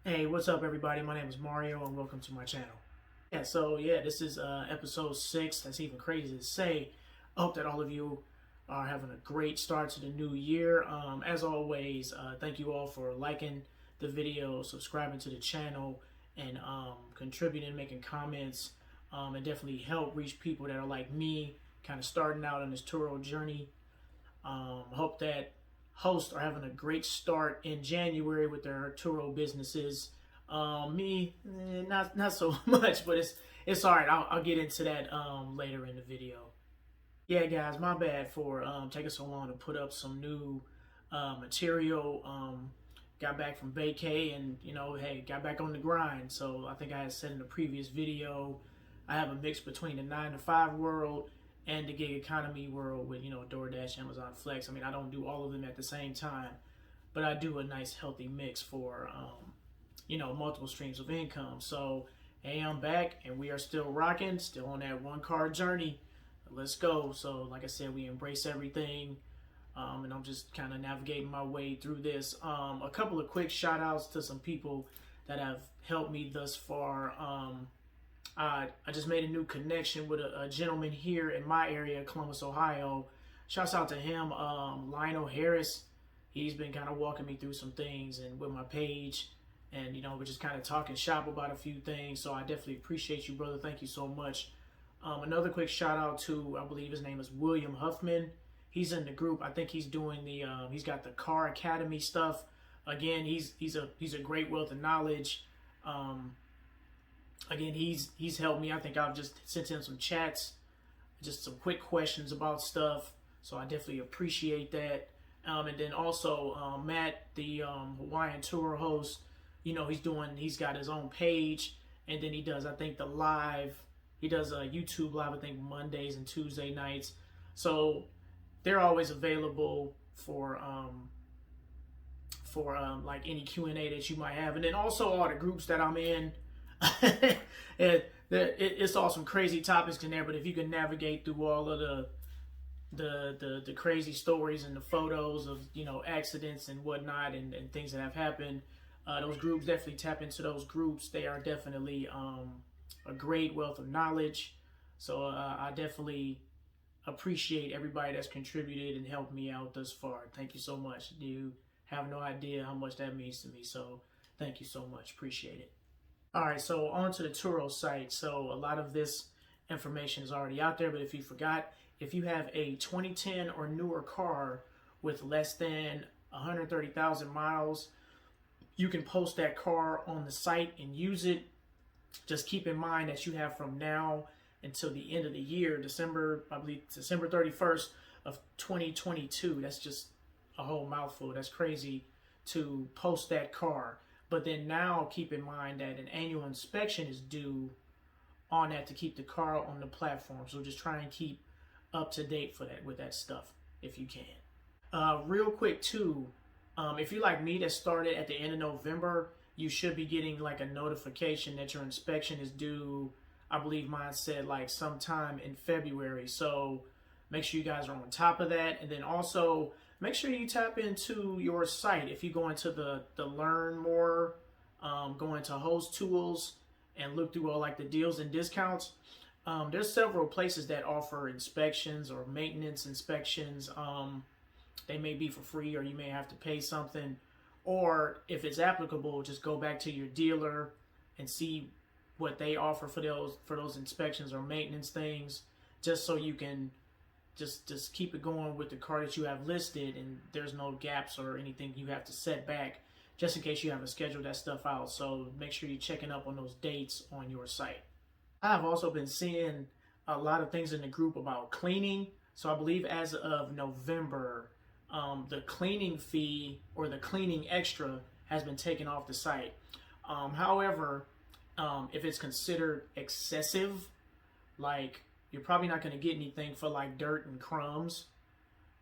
Hey, what's up, everybody? My name is Mario, and welcome to my channel. So this is episode 6. That's even crazy to say. I hope that all of you are having a great start to the new year. As always, thank you all for liking the video, subscribing to the channel, and contributing, making comments, and definitely help reach people that are like me, kind of starting out on this Turo journey. Hope that hosts are having a great start in January with their Turo businesses. Not so much, but it's all right. I'll get into that later in the video. Yeah, guys, my bad for taking so long to put up some new material. Got back from vacay and hey, got back on the grind. So I think I had said in the previous video, I have a mix between the 9 to 5 world and the gig economy world with DoorDash, Amazon Flex. I mean, I don't do all of them at the same time, but I do a nice healthy mix for multiple streams of income. So hey, I'm back and we are still rocking, still on that one car journey. Let's go. So like I said, we embrace everything. And I'm just kind of navigating my way through this. A couple of quick shout outs to some people that have helped me thus far. I just made a new connection with a gentleman here in my area, Columbus, Ohio. Shouts out to him, Lionel Harris. He's been kind of walking me through some things and with my page. And, we're just kind of talking shop about a few things. So I definitely appreciate you, brother. Thank you so much. Another quick shout out to, I believe his name is William Huffman. He's in the group. I think he's doing the, he's got the Car Academy stuff. Again, he's a great wealth of knowledge. Again, he's helped me. I think I've just sent him some chats, just some quick questions about stuff. So I definitely appreciate that. And then also Matt, the Hawaiian Turo Host, he's got his own page, and then he does, I think, he does a YouTube live, I think Mondays and Tuesday nights. So they're always available for like any Q&A that you might have. And then also all the groups that I'm in. It's all some crazy topics in there, but if you can navigate through all of the crazy stories and the photos of accidents and whatnot and things that have happened, those groups, definitely tap into those groups. They are definitely a great wealth of knowledge. So I definitely appreciate everybody that's contributed and helped me out thus far. Thank you so much. You have no idea how much that means to me. So thank you so much. Appreciate it. All right, so on to the Turo site. So a lot of this information is already out there, but if you forgot, if you have a 2010 or newer car with less than 130,000 miles, you can post that car on the site and use it. Just keep in mind that you have from now until the end of the year, December 31st of 2022. That's just a whole mouthful. That's crazy to post that car. But then now keep in mind that an annual inspection is due on that to keep the car on the platform. So just try and keep up to date with that stuff if you can. Real quick too, if you're like me that started at the end of November, you should be getting like a notification that your inspection is due. I believe mine said like sometime in February. So make sure you guys are on top of that. And then also make sure you tap into your site. If you go into the learn more, go into host tools and look through all like the deals and discounts. There's several places that offer inspections or maintenance inspections. They may be for free or you may have to pay something. Or if it's applicable, just go back to your dealer and see what they offer for those inspections or maintenance things, just so you can just keep it going with the car that you have listed and there's no gaps or anything you have to set back, just in case you haven't scheduled that stuff out. So make sure you're checking up on those dates on your site. I've also been seeing a lot of things in the group about cleaning. So I believe as of November, the cleaning fee or the cleaning extra has been taken off the site. However, if it's considered excessive, like you're probably not going to get anything for like dirt and crumbs.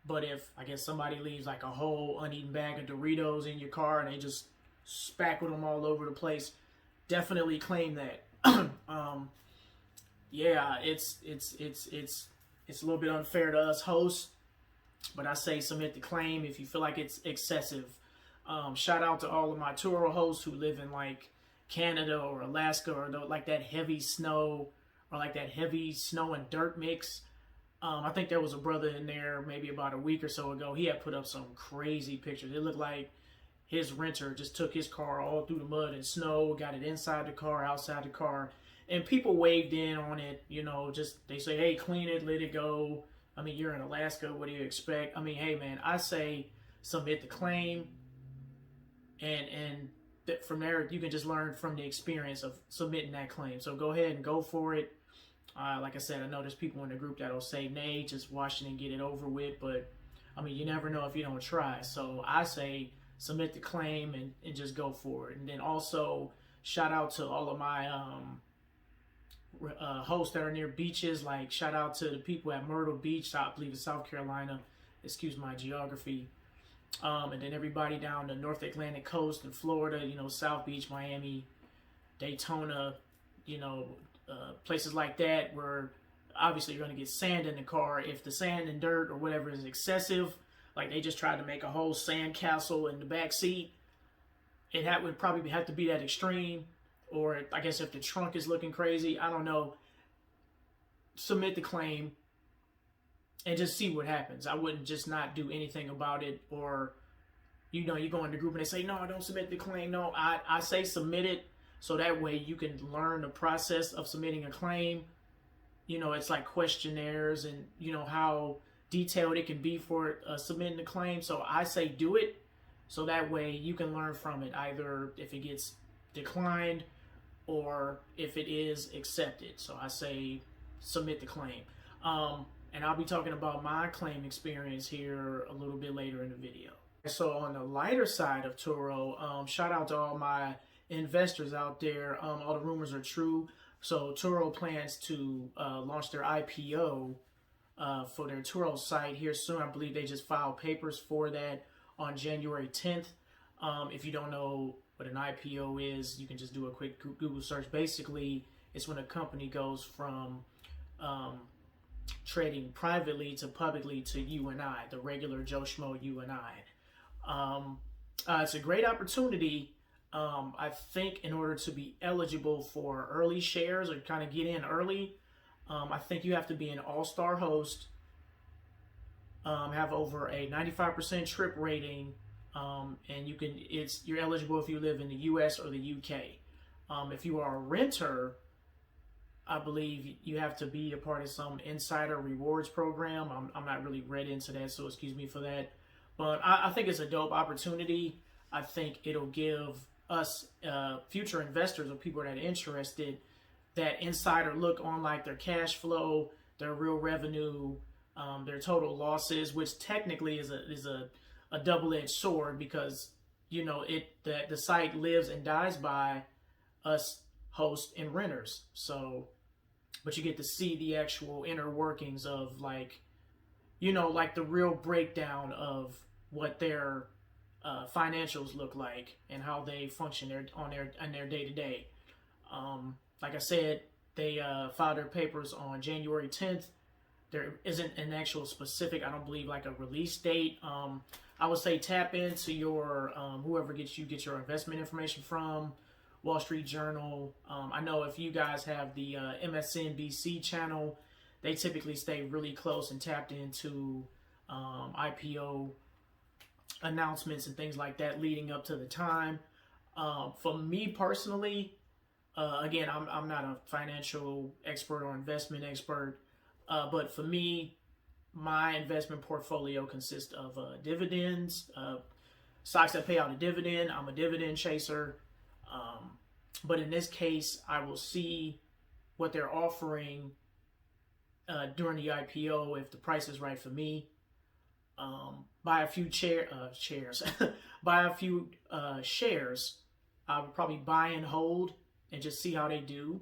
But if, I guess, somebody leaves like a whole uneaten bag of Doritos in your car and they just spackle them all over the place, definitely claim that. Yeah, it's a little bit unfair to us hosts, but I say submit the claim if you feel like it's excessive. Shout out to all of my Turo hosts who live in like Canada or Alaska, or like that heavy snow, or like that heavy snow and dirt mix. I think there was a brother in there maybe about a week or so ago. He had put up some crazy pictures. It looked like his renter just took his car all through the mud and snow, got it inside the car, outside the car, and people waved in on it. You know, just they say, hey, clean it, let it go. I mean, you're in Alaska. What do you expect? I mean, hey, man, I say submit the claim, and from there you can just learn from the experience of submitting that claim. So go ahead and go for it. Like I said, I know there's people in the group that'll say, nay, just watch it and get it over with. But, I mean, you never know if you don't try. So I say submit the claim and just go for it. And then also, shout out to all of my hosts that are near beaches. Like, shout out to the people at Myrtle Beach, I believe it's South Carolina. Excuse my geography. And then everybody down the North Atlantic coast in Florida, you know, South Beach, Miami, Daytona, you know, places like that where obviously you're going to get sand in the car. If the sand and dirt or whatever is excessive, like they just tried to make a whole sand castle in the back seat, it would probably have to be that extreme. Or I guess if the trunk is looking crazy, I don't know, submit the claim and just see what happens. I wouldn't just not do anything about it. Or, you know, you go in the group and they say, no, don't submit the claim. No, I say submit it. So that way you can learn the process of submitting a claim. You know, it's like questionnaires and, you know, how detailed it can be for submitting the claim. So I say do it. So that way you can learn from it, either if it gets declined or if it is accepted. So I say submit the claim. And I'll be talking about my claim experience here a little bit later in the video. So on the lighter side of Turo, shout out to all my investors out there. All the rumors are true. So Turo plans to launch their IPO for their Turo site here soon. I believe they just filed papers for that on January 10th. If you don't know what an IPO is, you can just do a quick Google search. Basically, it's when a company goes from trading privately to publicly to you and I, the regular Joe Schmo, you and I. It's a great opportunity. I think in order to be eligible for early shares or kind of get in early, I think you have to be an all-star host, have over a 95% trip rating, and you're eligible if you live in the US or the UK. If you are a renter, I believe you have to be a part of some insider rewards program. I'm not really read into that, so excuse me for that. But I think it's a dope opportunity. I think it'll give us future investors or people that are interested that insider look on like their cash flow, their real revenue, their total losses, which technically is a double-edged sword, because you know the site lives and dies by us hosts and renters. So, but you get to see the actual inner workings of like, you know, like the real breakdown of what their financials look like and how they function on their day-to-day. Like I said, they filed their papers on January 10th. There isn't an actual specific, I don't believe, like a release date. I would say tap into your whoever you get your investment information from, Wall Street Journal. I know if you guys have the MSNBC channel, they typically stay really close and tapped into IPO announcements and things like that leading up to the time. For me personally, again, I'm not a financial expert or investment expert, but for me, my investment portfolio consists of dividends, stocks that pay out a dividend. I'm a dividend chaser. But in this case, I will see what they're offering during the IPO if the price is right for me. Buy a few shares. Buy a few shares. I would probably buy and hold and just see how they do.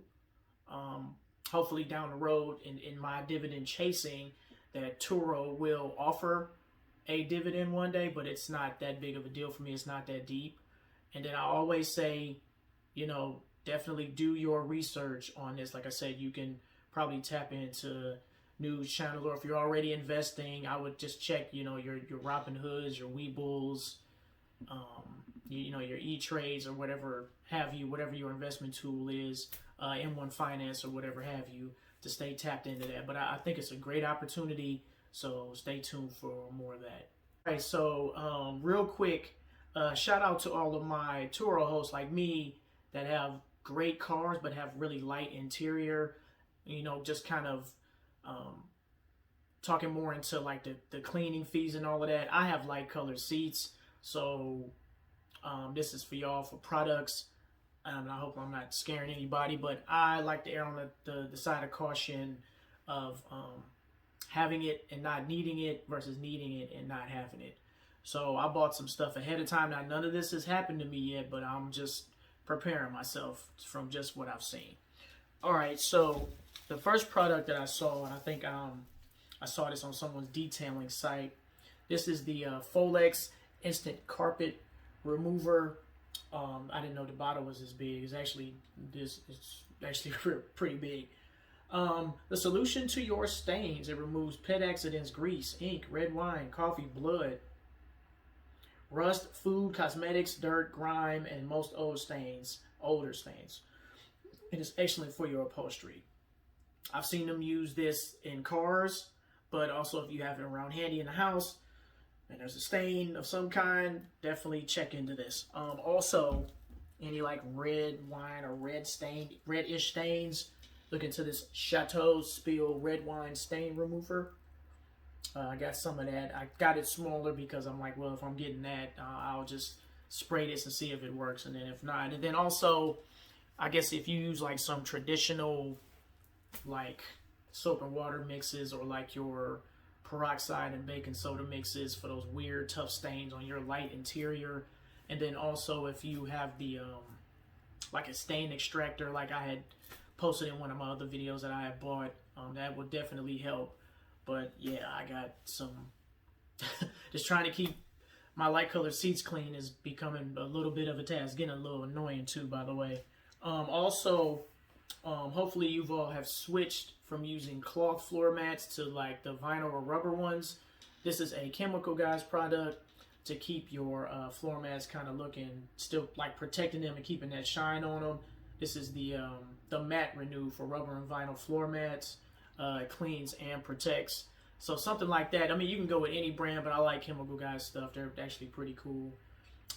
Hopefully down the road in my dividend chasing, that Turo will offer a dividend one day, but it's not that big of a deal for me. It's not that deep. And then I always say, you know, definitely do your research on this. Like I said, you can probably tap into news channel, or if you're already investing, I would just check, you know, your Robinhoods, your Webull's, you know, your E-Trades or whatever have you, whatever your investment tool is, M1 Finance or whatever have you, to stay tapped into that. But I think it's a great opportunity, so stay tuned for more of that. All right, so real quick, shout out to all of my Turo hosts like me that have great cars but have really light interior. You know, just kind of talking more into like the cleaning fees and all of that. I have light colored seats, so this is for y'all for products. I hope I'm not scaring anybody, but I like to err on the side of caution of having it and not needing it versus needing it and not having it. So I bought some stuff ahead of time. Now, none of this has happened to me yet, but I'm just preparing myself from just what I've seen. All right, so the first product that I saw, and I think I saw this on someone's detailing site. This is the Folex Instant Carpet Remover. I didn't know the bottle was this big. It's actually pretty big. The solution to your stains. It removes pet accidents, grease, ink, red wine, coffee, blood, rust, food, cosmetics, dirt, grime, and most older stains. It is excellent for your upholstery. I've seen them use this in cars, but also if you have it around handy in the house and there's a stain of some kind, definitely check into this. Also, any like red wine or reddish stains, look into this Chateau Spill red wine stain remover. I got some of that. I got it smaller because I'm like, well, if I'm getting that, I'll just spray this and see if it works. And then if not, and then also, I guess if you use like some traditional like soap and water mixes or like your peroxide and baking soda mixes for those weird tough stains on your light interior. And then also if you have the like a stain extractor like I had posted in one of my other videos that I had bought, that would definitely help. But yeah, I got some just trying to keep my light colored seats clean is becoming a little bit of a task, getting a little annoying too, by the way. Also, hopefully you've all have switched from using cloth floor mats to like the vinyl or rubber ones. This is a Chemical Guys product to keep your floor mats kind of looking, still like protecting them and keeping that shine on them. This is the Matte Renew for rubber and vinyl floor mats. It cleans and protects. So something like that. I mean, you can go with any brand, but I like Chemical Guys stuff. They're actually pretty cool.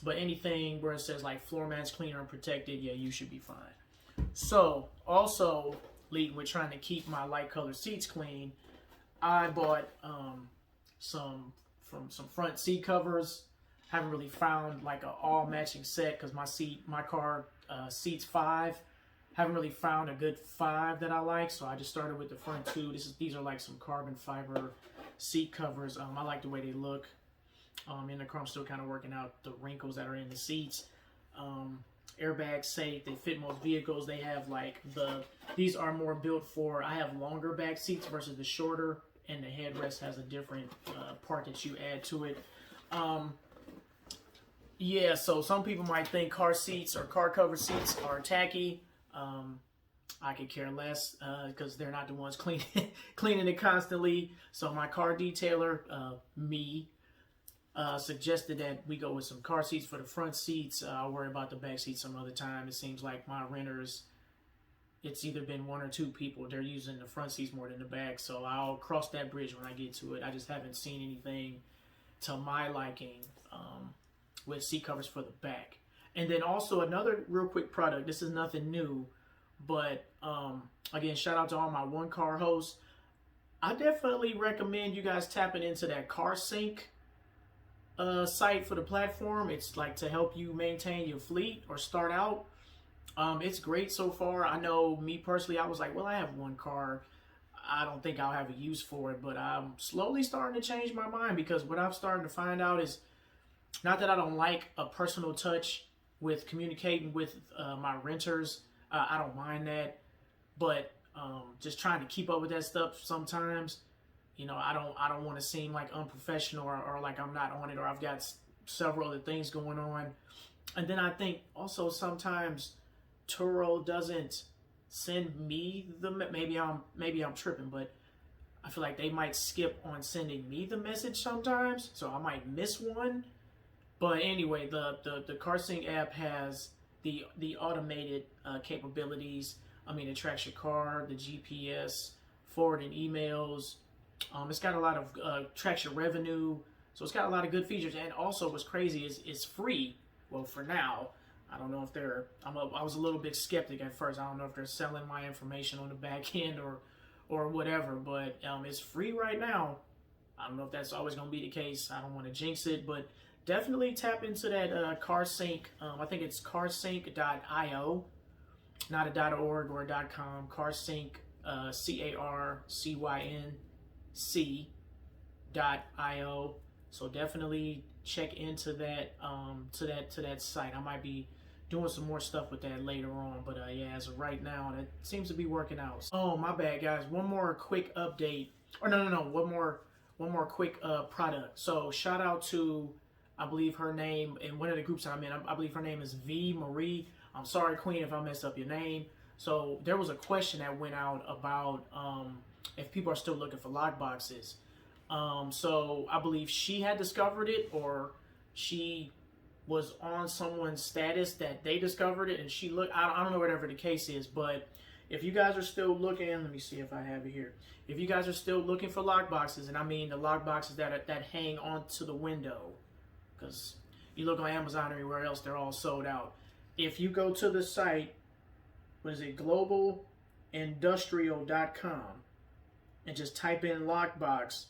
But anything where it says like floor mats cleaner and protected, yeah, you should be fine. So also leading with trying to keep my light colored seats clean, I bought some front seat covers. Haven't really found like a all matching set because my car seats 5. Haven't really found a good 5 that I like, so I just started with the front 2. These are like some carbon fiber seat covers. I like the way they look. In the car, I'm still kind of working out the wrinkles that are in the seats. Airbags safe. They fit most vehicles. They have like these are more built for. I have longer back seats versus the shorter, and the headrest has a different part that you add to it. Yeah, so some people might think car seats or car cover seats are tacky. I could care less because they're not the ones cleaning it constantly. So my car detailer, suggested that we go with some car seats for the front seats. I'll worry about the back seats some other time. It seems like my renters, it's either been 1 or 2 people. They're using the front seats more than the back. So I'll cross that bridge when I get to it. I just haven't seen anything to my liking with seat covers for the back. And then also another real quick product. This is nothing new, but again, shout out to all my one car hosts. I definitely recommend you guys tapping into that car sync site for the platform. It's like to help you maintain your fleet or start out. It's great so far. I know me personally, I was like, well, I have one car. I don't think I'll have a use for it, but I'm slowly starting to change my mind because what I'm starting to find out is not that I don't like a personal touch with communicating with my renters. I don't mind that, but just trying to keep up with that stuff sometimes, you know, I don't want to seem like unprofessional or like I'm not on it or I've got several other things going on. And then I think also sometimes Turo doesn't send me maybe I'm tripping, but I feel like they might skip on sending me the message sometimes, so I might miss one. But anyway, the CarSync app has the automated capabilities. I mean, it tracks your car, the GPS, forwarding emails. It's got a lot of tracks your revenue. So it's got a lot of good features. And also, what's crazy is it's free. Well, for now. I don't know if they're. I was a little bit skeptic at first. I don't know if they're selling my information on the back end or whatever. But it's free right now. I don't know if that's always going to be the case. I don't want to jinx it, but definitely tap into that CarSync. I think it's carsync.io, not a .org or a .com. CarSync, CarCync.io. So definitely check into that to that site. I might be doing some more stuff with that later on, but yeah, as of right now, that seems to be working out. Oh, my bad, guys. One more quick update, or no, one more quick product. So shout out to, I believe her name in one of the groups I'm in. I believe her name is V Marie. I'm sorry, Queen, if I messed up your name. So there was a question that went out about if people are still looking for lock boxes. So I believe she had discovered it, or she was on someone's status that they discovered it, and she looked. I don't know whatever the case is, but if you guys are still looking, let me see if I have it here. If you guys are still looking for lock boxes, and I mean the lock boxes that hang onto the window, because you look on Amazon or anywhere else, they're all sold out. If you go to the site, what is it, globalindustrial.com, and just type in lockbox,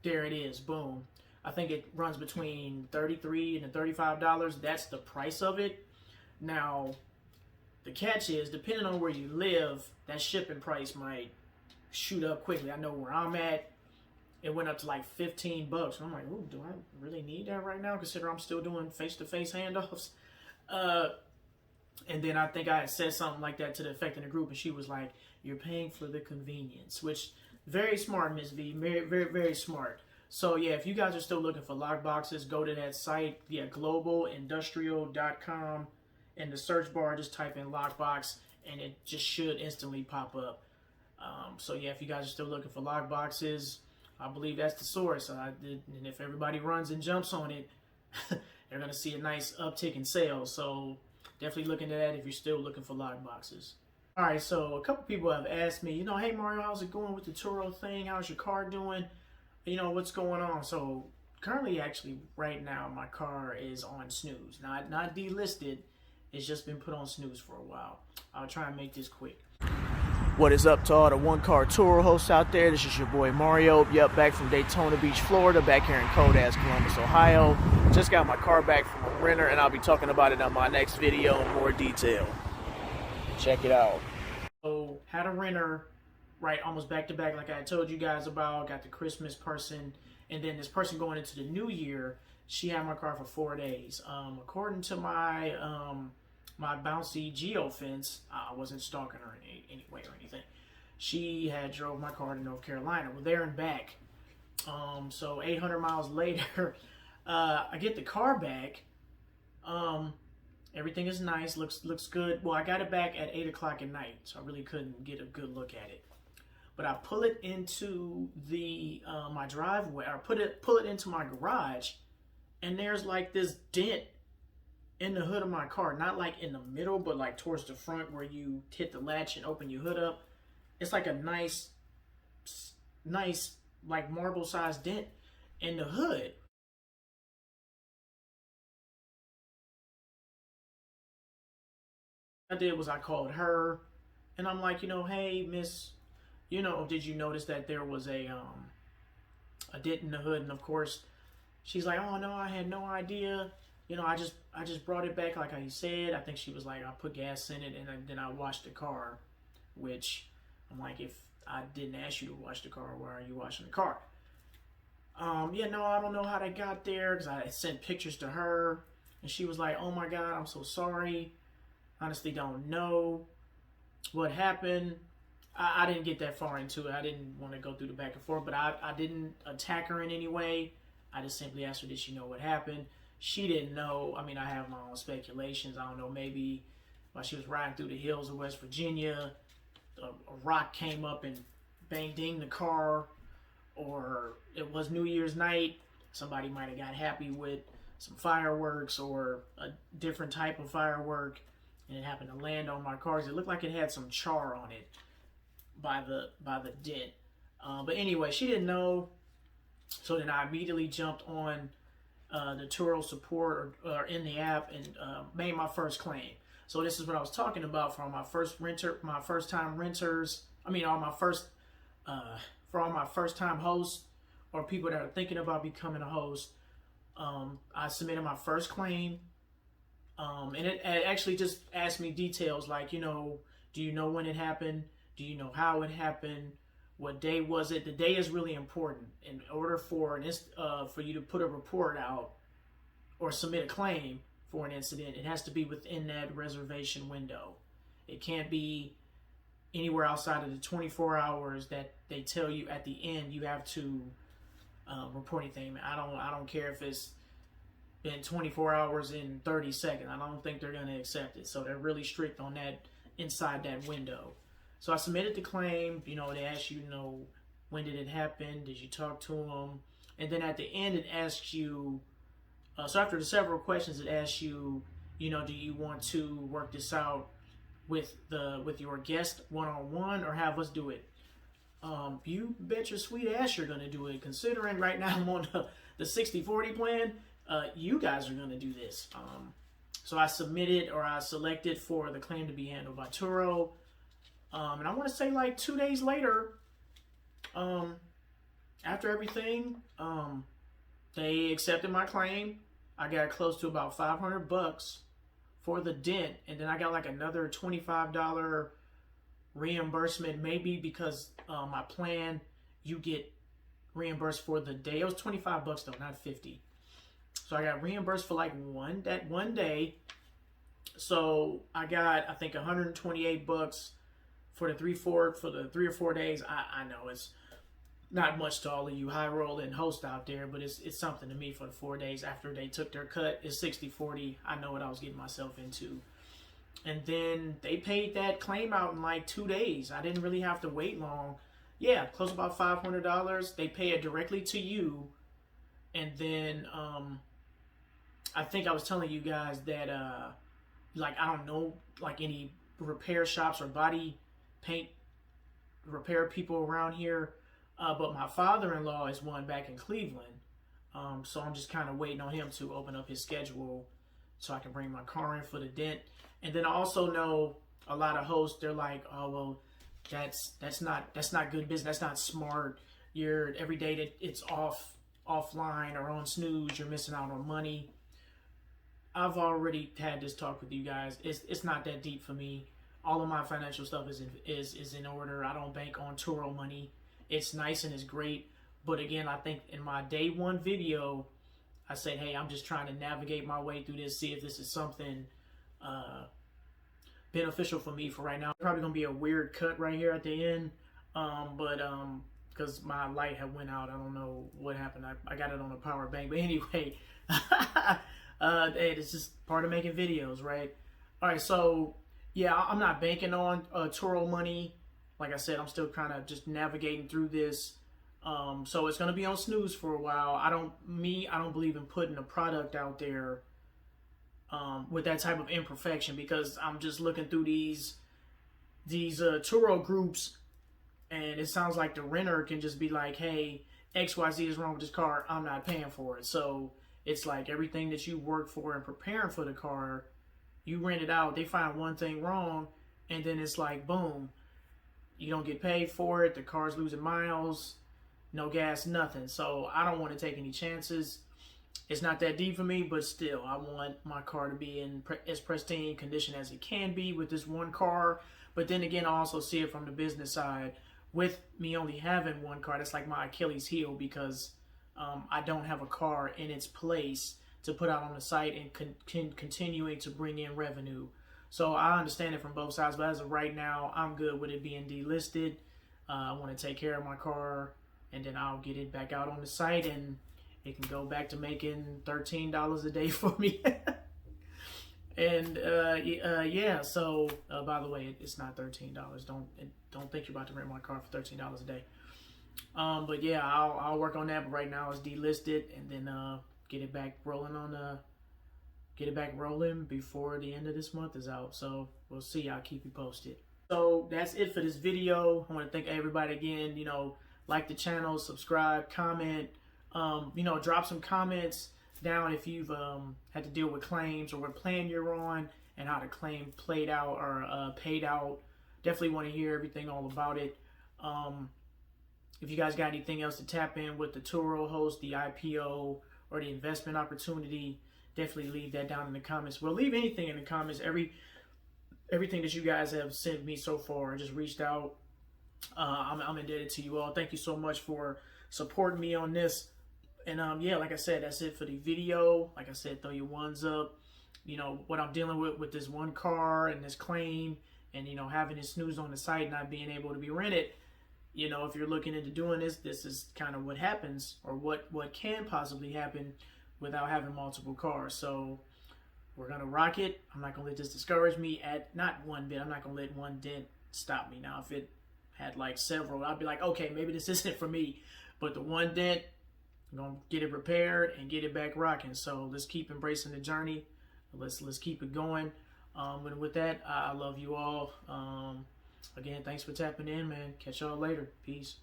there it is, boom. I think it runs between $33 and $35. That's the price of it. Now, the catch is, depending on where you live, that shipping price might shoot up quickly. I know where I'm at, it went up to like $15. And I'm like, ooh, do I really need that right now? Consider I'm still doing face-to-face handoffs. And then I think I had said something like that to the effect in the group, and she was like, you're paying for the convenience, which very smart, Miss V, very, very, very smart. So yeah, if you guys are still looking for lock boxes, go to that site, yeah, globalindustrial.com. In the search bar, just type in lockbox, and it just should instantly pop up. So yeah, if you guys are still looking for lock boxes, I believe that's the source. And if everybody runs and jumps on it, they're gonna see a nice uptick in sales. So definitely look into that if you're still looking for lock boxes. All right, so a couple people have asked me, hey Mario, how's it going with the Turo thing? How's your car doing? What's going on? So currently, actually, right now, my car is on snooze. Not delisted. It's just been put on snooze for a while. I'll try and make this quick. What is up to all the one-car Turo hosts out there? This is your boy Mario. Yep, back from Daytona Beach, Florida, back here in cold-ass Columbus, Ohio. Just got my car back from a renter, and I'll be talking about it on my next video in more detail. Check it out. So, had a renter, right, almost back-to-back like I told you guys about. Got the Christmas person, and then this person going into the new year, she had my car for 4 days. According to my my bouncy geofence, I wasn't stalking her in any way or anything. She had drove my car to North Carolina. Well, there and back. So 800 miles later, I get the car back. Everything is nice, looks good. Well, I got it back at 8 o'clock at night, so I really couldn't get a good look at it. But I pull it into the my driveway, or pull it into my garage, and there's like this dent in the hood of my car. Not like in the middle, but like towards the front where you hit the latch and open your hood up. It's like a nice like marble-sized dent in the hood. What I did was I called her, and I'm like, hey, miss, did you notice that there was a dent in the hood? And of course, she's like, oh no, I had no idea. I just brought it back like I said. I think she was like, I put gas in it, and then I washed the car. Which I'm like, if I didn't ask you to wash the car, why are you washing the car? Yeah, no, I don't know how they got there, because I sent pictures to her, and she was like, oh my God, I'm so sorry. Honestly, don't know what happened. I didn't get that far into it. I didn't want to go through the back and forth, but I didn't attack her in any way. I just simply asked her, did she know what happened? She didn't know. I mean, I have my own speculations. I don't know, maybe while she was riding through the hills of West Virginia, a rock came up and dinged the car, or it was New Year's night. Somebody might have got happy with some fireworks or a different type of firework, and it happened to land on my car. It looked like it had some char on it by the dent. But anyway, she didn't know, so then I immediately jumped on the Turo support or in the app and made my first claim. So this is what I was talking about for my first time renters. I mean, for all my first time hosts or people that are thinking about becoming a host. I submitted my first claim, and it actually just asked me details like, do you know when it happened? Do you know how it happened? What day was it? The day is really important. In order for you to put a report out or submit a claim for an incident, it has to be within that reservation window. It can't be anywhere outside of the 24 hours that they tell you at the end you have to report anything. I don't care if it's been 24 hours and 30 seconds. I don't think they're going to accept it. So they're really strict on that inside that window. So I submitted the claim. They ask you, when did it happen? Did you talk to them? And then at the end, it asks you, so after the several questions, it asks you, do you want to work this out with your guest one-on-one or have us do it? You bet your sweet ass you're going to do it. Considering right now I'm on the 60-40 plan, you guys are going to do this. So I selected for the claim to be handled by Turo. And I want to say like 2 days later, after everything, they accepted my claim. I got close to about $500 for the dent. And then I got like another $25 reimbursement, maybe because my plan, you get reimbursed for the day. It was $25 though, not 50. So I got reimbursed for like one day. So I got, I think, $128 for the 3 or 4 days. I know it's not much to all of you high rolling hosts out there, but it's something to me for the 4 days after they took their cut. It's 60-40. I know what I was getting myself into. And then they paid that claim out in like 2 days. I didn't really have to wait long. Yeah, close about $500. They pay it directly to you. And then I think I was telling you guys that like, I don't know, like any repair shops or body paint repair people around here. But my father-in-law is one back in Cleveland. So I'm just kind of waiting on him to open up his schedule so I can bring my car in for the dent. And then I also know a lot of hosts, they're like, oh, well, that's not good business. That's not smart. You're every day that it's offline or on snooze, you're missing out on money. I've already had this talk with you guys. It's not that deep for me. All of my financial stuff is in order. I don't bank on Turo money. It's nice and it's great. But again, I think in my day one video, I said, hey, I'm just trying to navigate my way through this, see if this is something beneficial for me for right now. Probably gonna be a weird cut right here at the end, but because my light had went out, I don't know what happened. I got it on a power bank, but anyway, hey, it's just part of making videos, right? All right, so yeah, I'm not banking on Turo money. Like I said, I'm still kind of just navigating through this. So it's gonna be on snooze for a while. I don't believe in putting a product out there with that type of imperfection, because I'm just looking through these Turo groups, and it sounds like the renter can just be like, hey, XYZ is wrong with this car, I'm not paying for it. So it's like everything that you work for and preparing for the car, you rent it out, they find one thing wrong, and then it's like, boom, you don't get paid for it, the car's losing miles, no gas, nothing. So I don't want to take any chances. It's not that deep for me, but still, I want my car to be in as pristine condition as it can be with this one car. But then again, I also see it from the business side. With me only having one car, that's like my Achilles heel, because I don't have a car in its place to put out on the site and continuing to bring in revenue. So I understand it from both sides, but as of right now, I'm good with it being delisted. I want to take care of my car, and then I'll get it back out on the site, and it can go back to making $13 a day for me. And yeah, so by the way, it's not $13. Don't think you're about to rent my car for $13 a day. But yeah, I'll work on that. But right now it's delisted, and then get it back rolling before the end of this month is out. So we'll see. I'll keep you posted. So that's it for this video. I want to thank everybody again. You know, like the channel, subscribe, comment. You know, drop some comments down if you've had to deal with claims or what plan you're on and how the claim played out or paid out. Definitely want to hear everything all about it. If you guys got anything else to tap in with the Turo Host, the IPO, or the investment opportunity, definitely leave that down in the comments. Well, leave anything in the comments. Everything that you guys have sent me so far, just reached out. I'm indebted to you all. Thank you so much for supporting me on this. And yeah, like I said, that's it for the video. Like I said, throw your ones up. You know, what I'm dealing with this one car and this claim and, you know, having it snoozed on the site, not being able to be rented. You know, if you're looking into doing this, this is kind of what happens, or what can possibly happen without having multiple cars. So we're going to rock it. I'm not going to let this discourage me at not one bit. I'm not going to let one dent stop me. Now, if it had like several, I'd be like, okay, maybe this isn't for me. But the one dent, I'm going to get it repaired and get it back rocking. So let's keep embracing the journey. Let's keep it going. And with that, I love you all. Again, thanks for tapping in, man. Catch y'all later. Peace.